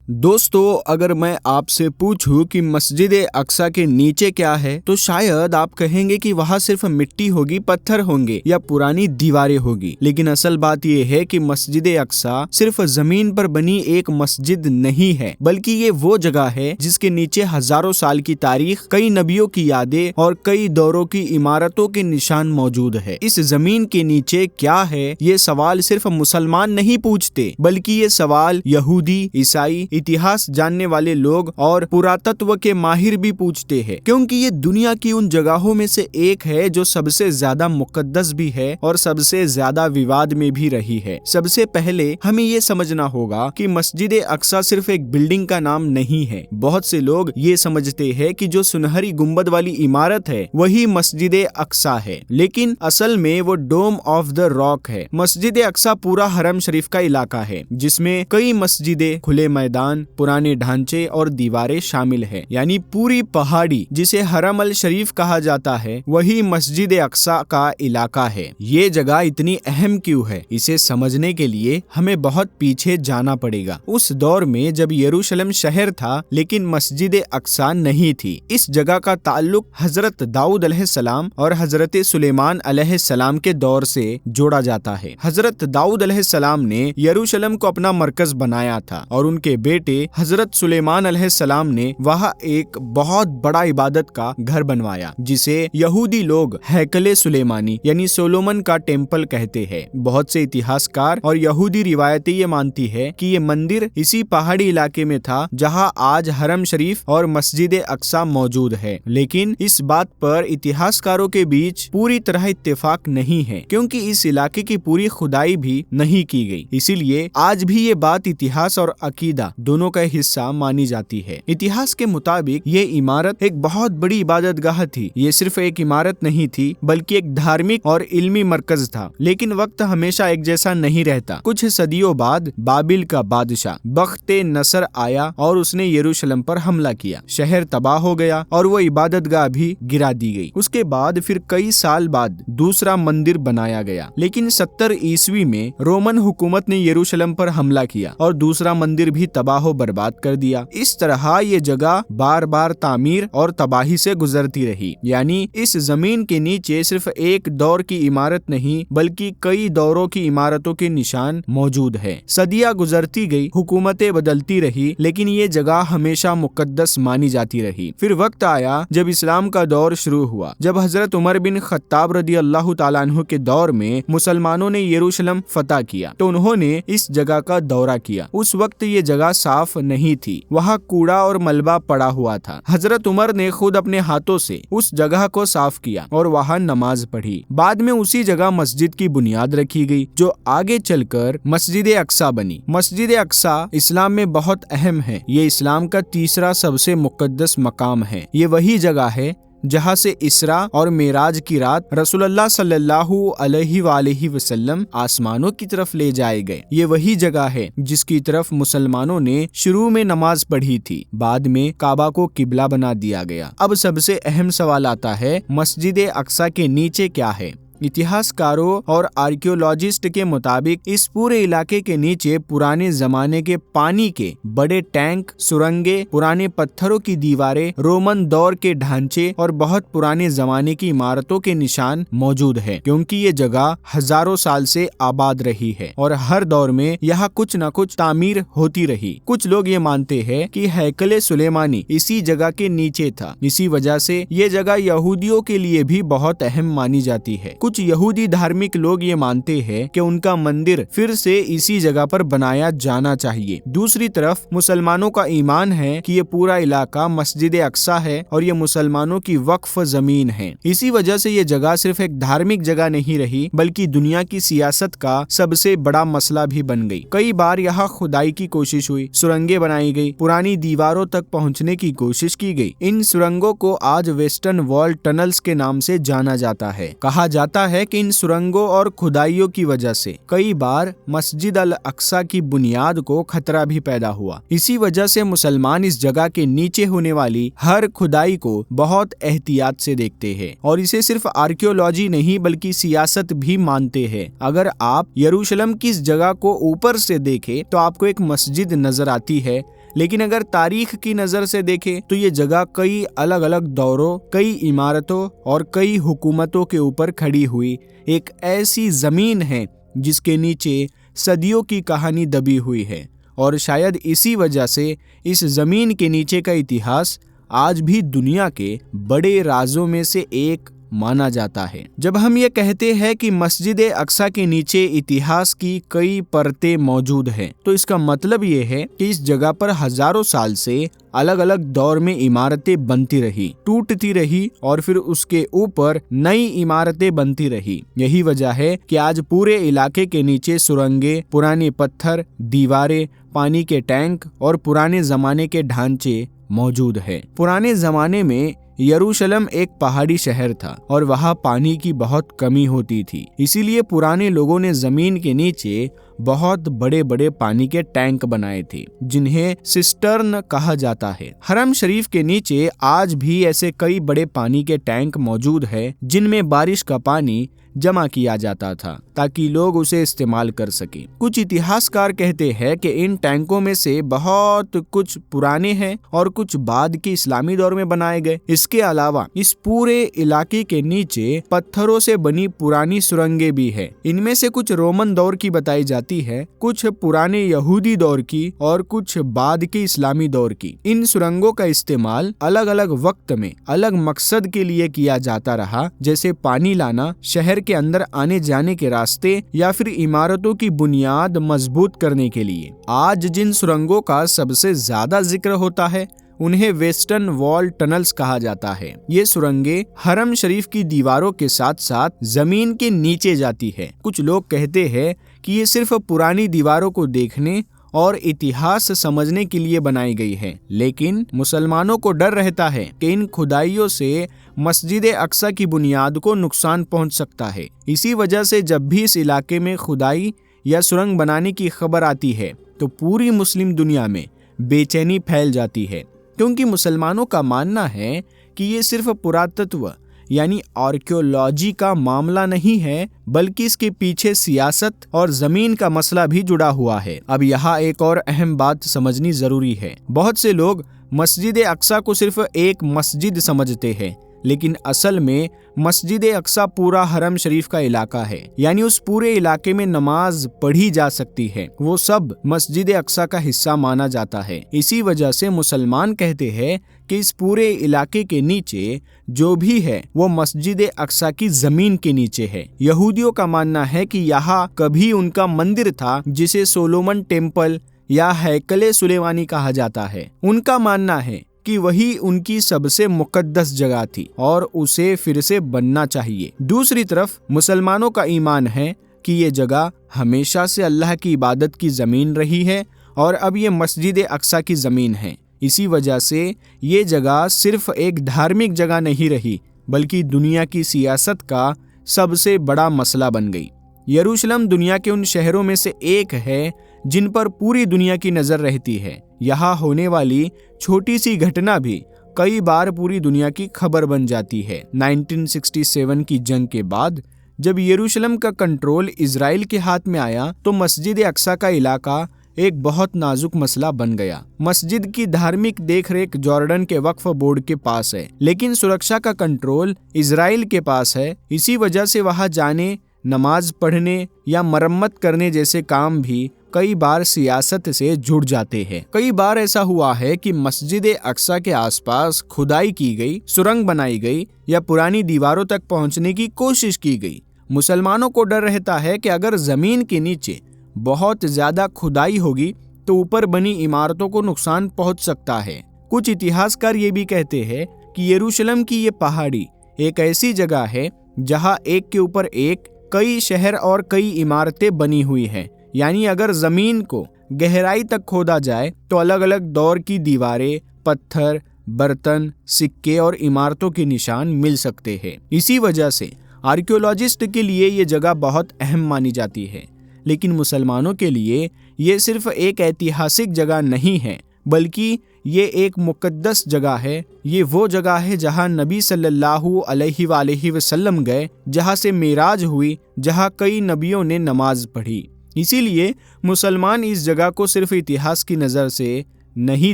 दोस्तों, अगर मैं आपसे पूछूं कि मस्जिद अक्सा के नीचे क्या है तो शायद आप कहेंगे कि वहाँ सिर्फ मिट्टी होगी, पत्थर होंगे या पुरानी दीवारें होगी। लेकिन असल बात यह है कि मस्जिद अक्सा सिर्फ जमीन पर बनी एक मस्जिद नहीं है, बल्कि ये वो जगह है जिसके नीचे हजारों साल की तारीख, कई नबियों की यादें और कई दौरों की इमारतों के निशान मौजूद है। इस जमीन के नीचे क्या है, ये सवाल सिर्फ मुसलमान नहीं पूछते, बल्कि ये सवाल यहूदी, ईसाई, इतिहास जानने वाले लोग और पुरातत्व के माहिर भी पूछते हैं, क्योंकि ये दुनिया की उन जगहों में से एक है जो सबसे ज्यादा मुकद्दस भी है और सबसे ज्यादा विवाद में भी रही है। सबसे पहले हमें ये समझना होगा कि मस्जिद अक्सा सिर्फ एक बिल्डिंग का नाम नहीं है। बहुत से लोग ये समझते हैं कि जो सुनहरी गुंबद वाली इमारत है वही मस्जिद अक्सा है, लेकिन असल में वो डोम ऑफ द रॉक है। मस्जिद अक्सा पूरा हरम शरीफ का इलाका है, जिसमें कई मस्जिदें, खुले मैदान, पुराने ढांचे और दीवारें शामिल है। यानी पूरी पहाड़ी जिसे हरम अल शरीफ कहा जाता है वही मस्जिद अक्सा का इलाका है। ये जगह इतनी अहम क्यों है, इसे समझने के लिए हमें बहुत पीछे जाना पड़ेगा। उस दौर में जब यरूशलेम शहर था लेकिन मस्जिद अक्सा नहीं थी। इस जगह का ताल्लुक हजरत दाऊद अलैहिस्सलाम और हजरत सुलेमान अलैहिस्सलाम के दौर से जोड़ा जाता है। हजरत दाऊद अलैहिस्सलाम ने यरूशलेम को अपना मरकज बनाया था और उनके बेटे हजरत सुलेमान अलैहिस्सलाम ने वहाँ एक बहुत बड़ा इबादत का घर बनवाया, जिसे यहूदी लोग हैकले सुलेमानी यानी सोलोमन का टेम्पल कहते हैं। बहुत से इतिहासकार और यहूदी रिवायतें ये मानती है कि ये मंदिर इसी पहाड़ी इलाके में था जहाँ आज हरम शरीफ और मस्जिद अक्सा मौजूद है। लेकिन इस बात पर इतिहासकारों के बीच पूरी तरह इत्तेफाक नहीं है, क्योंकि इस इलाके की पूरी खुदाई भी नहीं की गई। इसीलिए आज भी ये बात इतिहास और अकीदा दोनों का हिस्सा मानी जाती है। इतिहास के मुताबिक ये इमारत एक बहुत बड़ी इबादतगाह थी। ये सिर्फ एक इमारत नहीं थी, बल्कि एक धार्मिक और इल्मी मरकज था। लेकिन वक्त हमेशा एक जैसा नहीं रहता। कुछ सदियों बाद बाबिल का बादशाह बख्ते नसर आया और उसने यरूशलेम पर हमला किया। शहर तबाह हो गया और वो इबादतगाह भी गिरा दी गई। उसके बाद फिर कई साल बाद दूसरा मंदिर बनाया गया, लेकिन 70 ईस्वी में रोमन हुकूमत ने यरूशलेम पर हमला किया और दूसरा मंदिर भी तबाह बर्बाद कर दिया। इस तरह ये जगह बार बार तामीर और तबाही से गुजरती रही। यानी इस जमीन के नीचे सिर्फ एक दौर की इमारत नहीं, बल्कि कई दौरों की इमारतों के निशान मौजूद है। सदियां गुजरती गई, हुकूमतें बदलती रही, लेकिन ये जगह हमेशा मुकद्दस मानी जाती रही। फिर वक्त आया जब इस्लाम का दौर शुरू हुआ। जब हजरत उमर बिन खत्ताब रदी अल्लाह तआला अन्हु के दौर में मुसलमानों ने यरूशलेम फतह किया तो उन्होंने इस जगह का दौरा किया। उस वक्त ये जगह साफ नहीं थी, वहाँ कूड़ा और मलबा पड़ा हुआ था। हजरत उमर ने खुद अपने हाथों से उस जगह को साफ किया और वहाँ नमाज पढ़ी। बाद में उसी जगह मस्जिद की बुनियाद रखी गई, जो आगे चलकर मस्जिद अक्सा बनी। मस्जिद अक्सा इस्लाम में बहुत अहम है। ये इस्लाम का तीसरा सबसे मुकद्दस मकाम है। ये वही जगह है जहाँ से इसरा और मेराज की रात रसूलुल्लाह सल्लल्लाहु अलैहि वसल्लम आसमानों की तरफ ले जाए गए। ये वही जगह है जिसकी तरफ मुसलमानों ने शुरू में नमाज पढ़ी थी, बाद में काबा को किबला बना दिया गया। अब सबसे अहम सवाल आता है, मस्जिद अक्सा के नीचे क्या है? इतिहासकारों और आर्कियोलॉजिस्ट के मुताबिक इस पूरे इलाके के नीचे पुराने जमाने के पानी के बड़े टैंक, सुरंगें, पुराने पत्थरों की दीवारें, रोमन दौर के ढांचे और बहुत पुराने जमाने की इमारतों के निशान मौजूद है, क्योंकि ये जगह हजारों साल से आबाद रही है और हर दौर में यहाँ कुछ न कुछ तामीर होती रही। कुछ लोग ये मानते हैं कि हैकले सुलेमानी इसी जगह के नीचे था। इसी वजह से ये जगह यहूदियों के लिए भी बहुत अहम मानी जाती है। कुछ यहूदी धार्मिक लोग ये मानते हैं कि उनका मंदिर फिर से इसी जगह पर बनाया जाना चाहिए। दूसरी तरफ मुसलमानों का ईमान है कि ये पूरा इलाका मस्जिद अक्सा है और ये मुसलमानों की वक्फ जमीन है। इसी वजह से ये जगह सिर्फ एक धार्मिक जगह नहीं रही, बल्कि दुनिया की सियासत का सबसे बड़ा मसला भी बन गई। कई बार यहाँ खुदाई की कोशिश हुई, सुरंगें बनाई गई, पुरानी दीवारों तक पहुँचने की कोशिश की गई। इन सुरंगों को आज वेस्टर्न वॉल टनल्स के नाम से जाना जाता है। कहा जाता है कि इन सुरंगों और खुदाइयों की वजह से कई बार मस्जिद अल अक्सा की बुनियाद को खतरा भी पैदा हुआ। इसी वजह से मुसलमान इस जगह के नीचे होने वाली हर खुदाई को बहुत एहतियात से देखते हैं और इसे सिर्फ आर्कियोलॉजी नहीं बल्कि सियासत भी मानते हैं। अगर आप यरूशलेम की इस जगह को ऊपर से देखें तो आपको एक मस्जिद नजर आती है, लेकिन अगर तारीख की नजर से देखें तो ये जगह कई अलग अलग दौरों, कई इमारतों और कई हुकूमतों के ऊपर खड़ी हुई एक ऐसी जमीन है जिसके नीचे सदियों की कहानी दबी हुई है। और शायद इसी वजह से इस जमीन के नीचे का इतिहास आज भी दुनिया के बड़े राजों में से एक माना जाता है। जब हम ये कहते हैं कि मस्जिद अक्सा के नीचे इतिहास की कई परतें मौजूद हैं, तो इसका मतलब ये है कि इस जगह पर हजारों साल से अलग अलग दौर में इमारतें बनती रही, टूटती रही और फिर उसके ऊपर नई इमारतें बनती रही। यही वजह है कि आज पूरे इलाके के नीचे सुरंगें, पुराने पत्थर, दीवारें, पानी के टैंक और पुराने जमाने के ढांचे मौजूद है। पुराने जमाने में यरूशलेम एक पहाड़ी शहर था और वहाँ पानी की बहुत कमी होती थी, इसीलिए पुराने लोगों ने जमीन के नीचे बहुत बड़े बड़े पानी के टैंक बनाए थे जिन्हें सिस्टर्न कहा जाता है। हरम शरीफ के नीचे आज भी ऐसे कई बड़े पानी के टैंक मौजूद है जिनमें बारिश का पानी जमा किया जाता था ताकि लोग उसे इस्तेमाल कर सके। कुछ इतिहासकार कहते हैं कि इन टैंकों में से बहुत कुछ पुराने हैं और कुछ बाद के इस्लामी दौर में बनाए गए। इसके अलावा इस पूरे इलाके के नीचे पत्थरों से बनी पुरानी सुरंगें भी है। इनमें से कुछ रोमन दौर की बताई जाती है, कुछ पुराने यहूदी दौर की और कुछ बाद के इस्लामी दौर की। इन सुरंगों का इस्तेमाल अलग अलग वक्त में अलग मकसद के लिए किया जाता रहा, जैसे पानी लाना, शहर के अंदर आने जाने के रास्ते या फिर इमारतों की बुनियाद मजबूत करने के लिए। आज जिन सुरंगों का सबसे ज्यादा जिक्र होता है उन्हें वेस्टर्न वॉल टनल्स कहा जाता है। ये सुरंगें हरम शरीफ की दीवारों के साथ साथ जमीन के नीचे जाती है। कुछ लोग कहते हैं कि ये सिर्फ पुरानी दीवारों को देखने और इतिहास समझने के लिए बनाई गई है, लेकिन मुसलमानों को डर रहता है कि इन खुदाइयों से मस्जिद अक्सा की बुनियाद को नुकसान पहुंच सकता है। इसी वजह से जब भी इस इलाके में खुदाई या सुरंग बनाने की खबर आती है तो पूरी मुस्लिम दुनिया में बेचैनी फैल जाती है, क्योंकि मुसलमानों का मानना है कि ये सिर्फ पुरातत्व यानी आर्कियोलॉजी का मामला नहीं है, बल्कि इसके पीछे सियासत और जमीन का मसला भी जुड़ा हुआ है। अब यहाँ एक और अहम बात समझनी जरूरी है। बहुत से लोग मस्जिद अक्सा को सिर्फ एक मस्जिद समझते हैं, लेकिन असल में मस्जिद अक्सा पूरा हरम शरीफ का इलाका है, यानी उस पूरे इलाके में नमाज पढ़ी जा सकती है। वो सब मस्जिद अक्सा का हिस्सा माना जाता है। इसी वजह से मुसलमान कहते हैं कि इस पूरे इलाके के नीचे जो भी है वो मस्जिद अक्सा की जमीन के नीचे है। यहूदियों का मानना है कि यहाँ कभी उनका मंदिर था जिसे सोलोमन टेम्पल या हैकले सुलेमानी कहा जाता है। उनका मानना है कि वही उनकी सबसे मुकद्दस जगह थी और उसे फिर से बनना चाहिए। दूसरी तरफ मुसलमानों का ईमान है कि ये जगह हमेशा से अल्लाह की इबादत की जमीन रही है और अब ये मस्जिद अक्सा की जमीन है। इसी वजह से ये जगह सिर्फ एक धार्मिक जगह नहीं रही, बल्कि दुनिया की सियासत का सबसे बड़ा मसला बन गई। यरूशलेम दुनिया के उन शहरों में से एक है जिन पर पूरी दुनिया की नजर रहती है। यहाँ होने वाली छोटी सी घटना भी कई बार पूरी दुनिया की खबर बन जाती है। 1967 की जंग के बाद जब यरूशलेम का कंट्रोल इजराइल के हाथ में आया तो मस्जिद अक्सा का इलाका एक बहुत नाजुक मसला बन गया। मस्जिद की धार्मिक देखरेख जॉर्डन के वक्फ बोर्ड के पास है, लेकिन सुरक्षा का कंट्रोल इजराइल के पास है। इसी वजह से वहां जाने, नमाज पढ़ने या मरम्मत करने जैसे काम भी कई बार सियासत से जुड़ जाते हैं। कई बार ऐसा हुआ है कि मस्जिद अक्सा के आसपास खुदाई की गई, सुरंग बनाई गई या पुरानी दीवारों तक पहुंचने की कोशिश की गई। मुसलमानों को डर रहता है कि अगर जमीन के नीचे बहुत ज्यादा खुदाई होगी तो ऊपर बनी इमारतों को नुकसान पहुंच सकता है। कुछ इतिहासकार ये भी कहते हैं कि यरूशलेम की ये पहाड़ी एक ऐसी जगह है जहां एक के ऊपर एक कई शहर और कई इमारतें बनी हुई हैं। यानी अगर जमीन को गहराई तक खोदा जाए तो अलग अलग दौर की दीवारें, पत्थर, बर्तन, सिक्के और इमारतों के निशान मिल सकते हैं। इसी वजह से आर्कियोलॉजिस्ट के लिए ये जगह बहुत अहम मानी जाती है। लेकिन मुसलमानों के लिए ये सिर्फ एक ऐतिहासिक जगह नहीं है, बल्कि ये एक मुकद्दस जगह है। ये वो जगह है जहाँ नबी सल्लल्लाहु अलैहि वसल्लम गए, जहाँ से मेराज हुई, जहाँ कई नबियों ने नमाज पढ़ी। इसीलिए मुसलमान इस जगह को सिर्फ इतिहास की नज़र से नहीं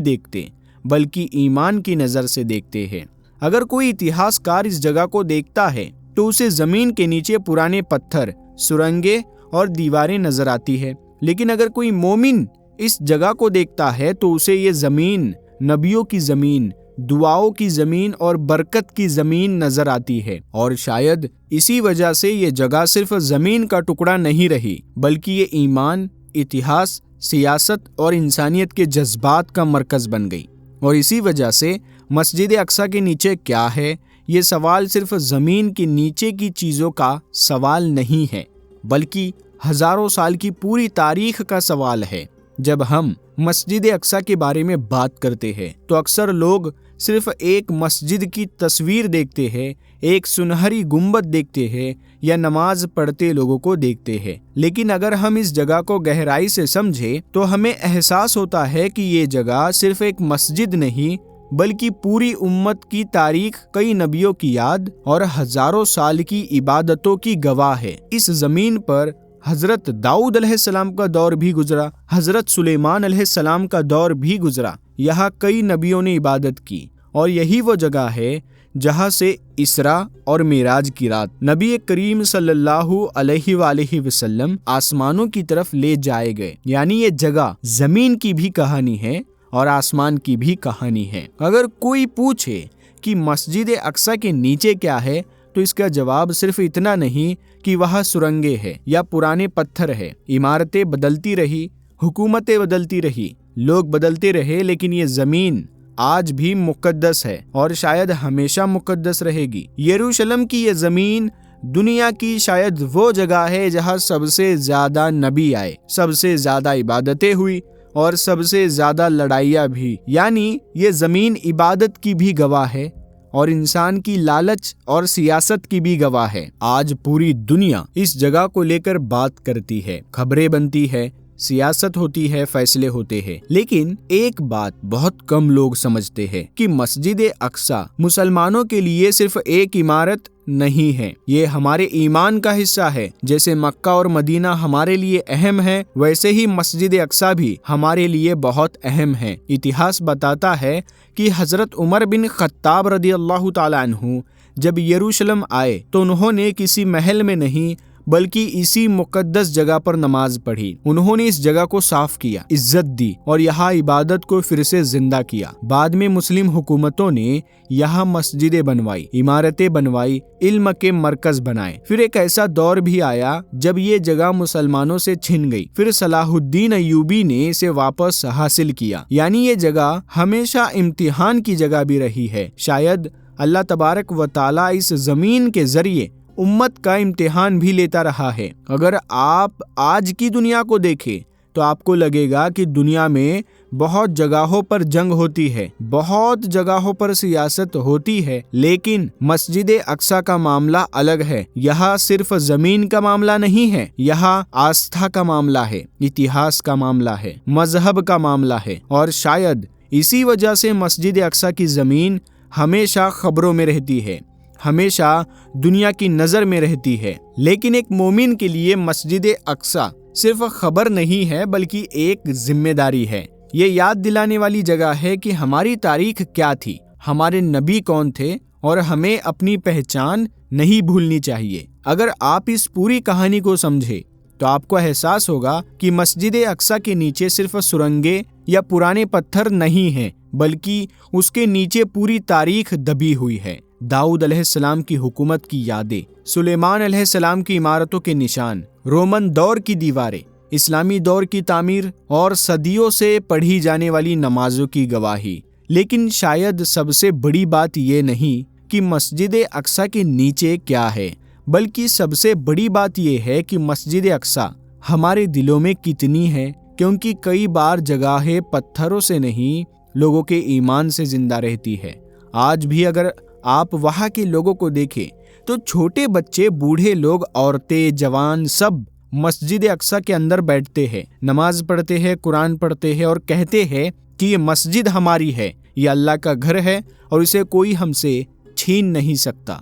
देखते बल्कि ईमान की नज़र से देखते हैं। अगर कोई इतिहासकार इस जगह को देखता है तो उसे ज़मीन के नीचे पुराने पत्थर, सुरंगें और दीवारें नजर आती है। लेकिन अगर कोई मोमिन इस जगह को देखता है तो उसे ये ज़मीन नबियों की ज़मीन, दुआओं की ज़मीन और बरकत की ज़मीन नजर आती है। और शायद इसी वजह से ये जगह सिर्फ ज़मीन का टुकड़ा नहीं रही बल्कि ये ईमान, इतिहास, सियासत और इंसानियत के जज्बात का मरकज़ बन गई। और इसी वजह से मस्जिद अक्सा के नीचे क्या है, ये सवाल सिर्फ ज़मीन के नीचे की चीज़ों का सवाल नहीं है बल्कि हज़ारों साल की पूरी तारीख का सवाल है। जब हम मस्जिद अक्सा के बारे में बात करते हैं तो अक्सर लोग सिर्फ एक मस्जिद की तस्वीर देखते हैं, एक सुनहरी गुंबद देखते हैं या नमाज पढ़ते लोगों को देखते हैं। लेकिन अगर हम इस जगह को गहराई से समझें तो हमें एहसास होता है कि ये जगह सिर्फ एक मस्जिद नहीं बल्कि पूरी उम्मत की तारीख, कई नबियों की याद और हजारों साल की इबादतों की गवाह है। इस जमीन पर हजरत दाऊद अलैहिस्सलाम का दौर भी गुजरा, हजरत सुलेमान अलैहिस्सलाम का दौर भी गुजरा। यहाँ कई नबियों ने इबादत की और यही वो जगह है जहाँ से इसरा और मेराज की रात नबी करीम सल्लल्लाहु अलैहि वसल्लम आसमानों की तरफ ले जाए गए। यानी ये जगह जमीन की भी कहानी है और आसमान की भी कहानी है। अगर कोई पूछे कि मस्जिद अक्सा के नीचे क्या है तो इसका जवाब सिर्फ इतना नहीं कि वहाँ सुरंगें हैं या पुराने पत्थर है। इमारतें बदलती रही, हुकूमतें बदलती रही, लोग बदलते रहे, लेकिन ये जमीन आज भी मुकद्दस है और शायद हमेशा मुकद्दस रहेगी। यरूशलेम की ये जमीन दुनिया की शायद वो जगह है जहाँ सबसे ज्यादा नबी आए, सबसे ज्यादा इबादतें हुई और सबसे ज्यादा लड़ाइयाँ भी। यानी ये जमीन इबादत की भी गवाह है और इंसान की लालच और सियासत की भी गवाह है। आज पूरी दुनिया इस जगह को लेकर बात करती है, खबरें बनती है, सियासत होती है, फैसले होते हैं। लेकिन एक बात बहुत कम लोग समझते हैं कि मस्जिद अक्सा मुसलमानों के लिए सिर्फ एक इमारत नहीं है, ये हमारे ईमान का हिस्सा है। जैसे मक्का और मदीना हमारे लिए अहम है, वैसे ही मस्जिद अक्सा भी हमारे लिए बहुत अहम है। इतिहास बताता है कि हजरत उमर बिन खत्ताब रदियल्लाहु ताला अन्हु जब यरूशलेम आए तो उन्होंने किसी महल में नहीं बल्कि इसी मुकद्दस जगह पर नमाज पढ़ी। उन्होंने इस जगह को साफ किया, इज्जत दी और यहाँ इबादत को फिर से जिंदा किया। बाद में मुस्लिम हुकूमतों ने यहाँ मस्जिदें बनवाई, इमारतें बनवाई, इल्म के मरकज बनाए। फिर एक ऐसा दौर भी आया जब ये जगह मुसलमानों से छिन गई। फिर सलाहुद्दीन अय्यूबी ने इसे वापस हासिल किया। यानी ये जगह हमेशा इम्तिहान की जगह भी रही है। शायद अल्लाह तबारक व तआला इस जमीन के जरिए उम्मत का इम्तिहान भी लेता रहा है। अगर आप आज की दुनिया को देखें तो आपको लगेगा कि दुनिया में बहुत जगहों पर जंग होती है, बहुत जगहों पर सियासत होती है, लेकिन मस्जिद अक्सा का मामला अलग है। यहाँ सिर्फ जमीन का मामला नहीं है, यहाँ आस्था का मामला है, इतिहास का मामला है, मजहब का मामला है। और शायद इसी वजह से मस्जिद अक्सा की जमीन हमेशा खबरों में रहती है, हमेशा दुनिया की नजर में रहती है। लेकिन एक मोमिन के लिए मस्जिद अक्सा सिर्फ खबर नहीं है बल्कि एक जिम्मेदारी है। ये याद दिलाने वाली जगह है कि हमारी तारीख क्या थी, हमारे नबी कौन थे और हमें अपनी पहचान नहीं भूलनी चाहिए। अगर आप इस पूरी कहानी को समझे तो आपको एहसास होगा कि मस्जिद अक्सा के नीचे सिर्फ सुरंगें या पुराने पत्थर नहीं हैं बल्कि उसके नीचे पूरी तारीख दबी हुई है। दाऊद अलैहिस्सलाम की हुकूमत की यादें, सुलेमान अलैहिस्सलाम की इमारतों के निशान, रोमन दौर की दीवारें, इस्लामी दौर की तामीर और सदियों से पढ़ी जाने वाली नमाजों की गवाही। लेकिन शायद सबसे बड़ी बात ये नहीं कि मस्जिद अक्सा के नीचे क्या है, बल्कि सबसे बड़ी बात यह है कि मस्जिद अक्सा हमारे दिलों में कितनी है। क्योंकि कई बार जगहें पत्थरों से नहीं, लोगों के ईमान से जिंदा रहती है। आज भी अगर आप वहाँ के लोगों को देखें तो छोटे बच्चे, बूढ़े लोग, औरतें, जवान सब मस्जिद अक्सा के अंदर बैठते हैं, नमाज पढ़ते हैं, कुरान पढ़ते हैं और कहते हैं कि ये मस्जिद हमारी है, ये अल्लाह का घर है और इसे कोई हमसे छीन नहीं सकता।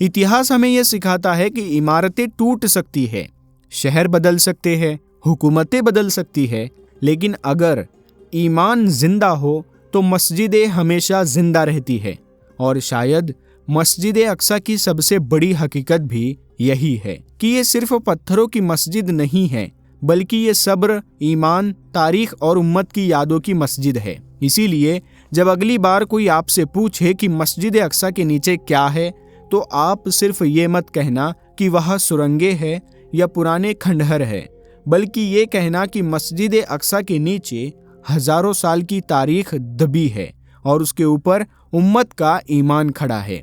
इतिहास हमें यह सिखाता है कि इमारतें टूट सकती है, शहर बदल सकते हैं, हुकूमतें बदल सकती है, लेकिन अगर ईमान जिंदा हो तो मस्जिदें हमेशा जिंदा रहती है। और शायद मस्जिद अक्सा की सबसे बड़ी हकीकत भी यही है कि ये सिर्फ पत्थरों की मस्जिद नहीं है, बल्कि ये सब्र, ईमान, तारीख और उम्मत की यादों की मस्जिद है। इसीलिए जब अगली बार कोई आपसे पूछे कि मस्जिद अक्सा के नीचे क्या है, तो आप सिर्फ ये मत कहना कि वह सुरंगें है या पुराने खंडहर है, बल्कि ये कहना कि मस्जिद अक्सा के नीचे हजारों साल की तारीख दबी है और उसके ऊपर उम्मत का ईमान खड़ा है।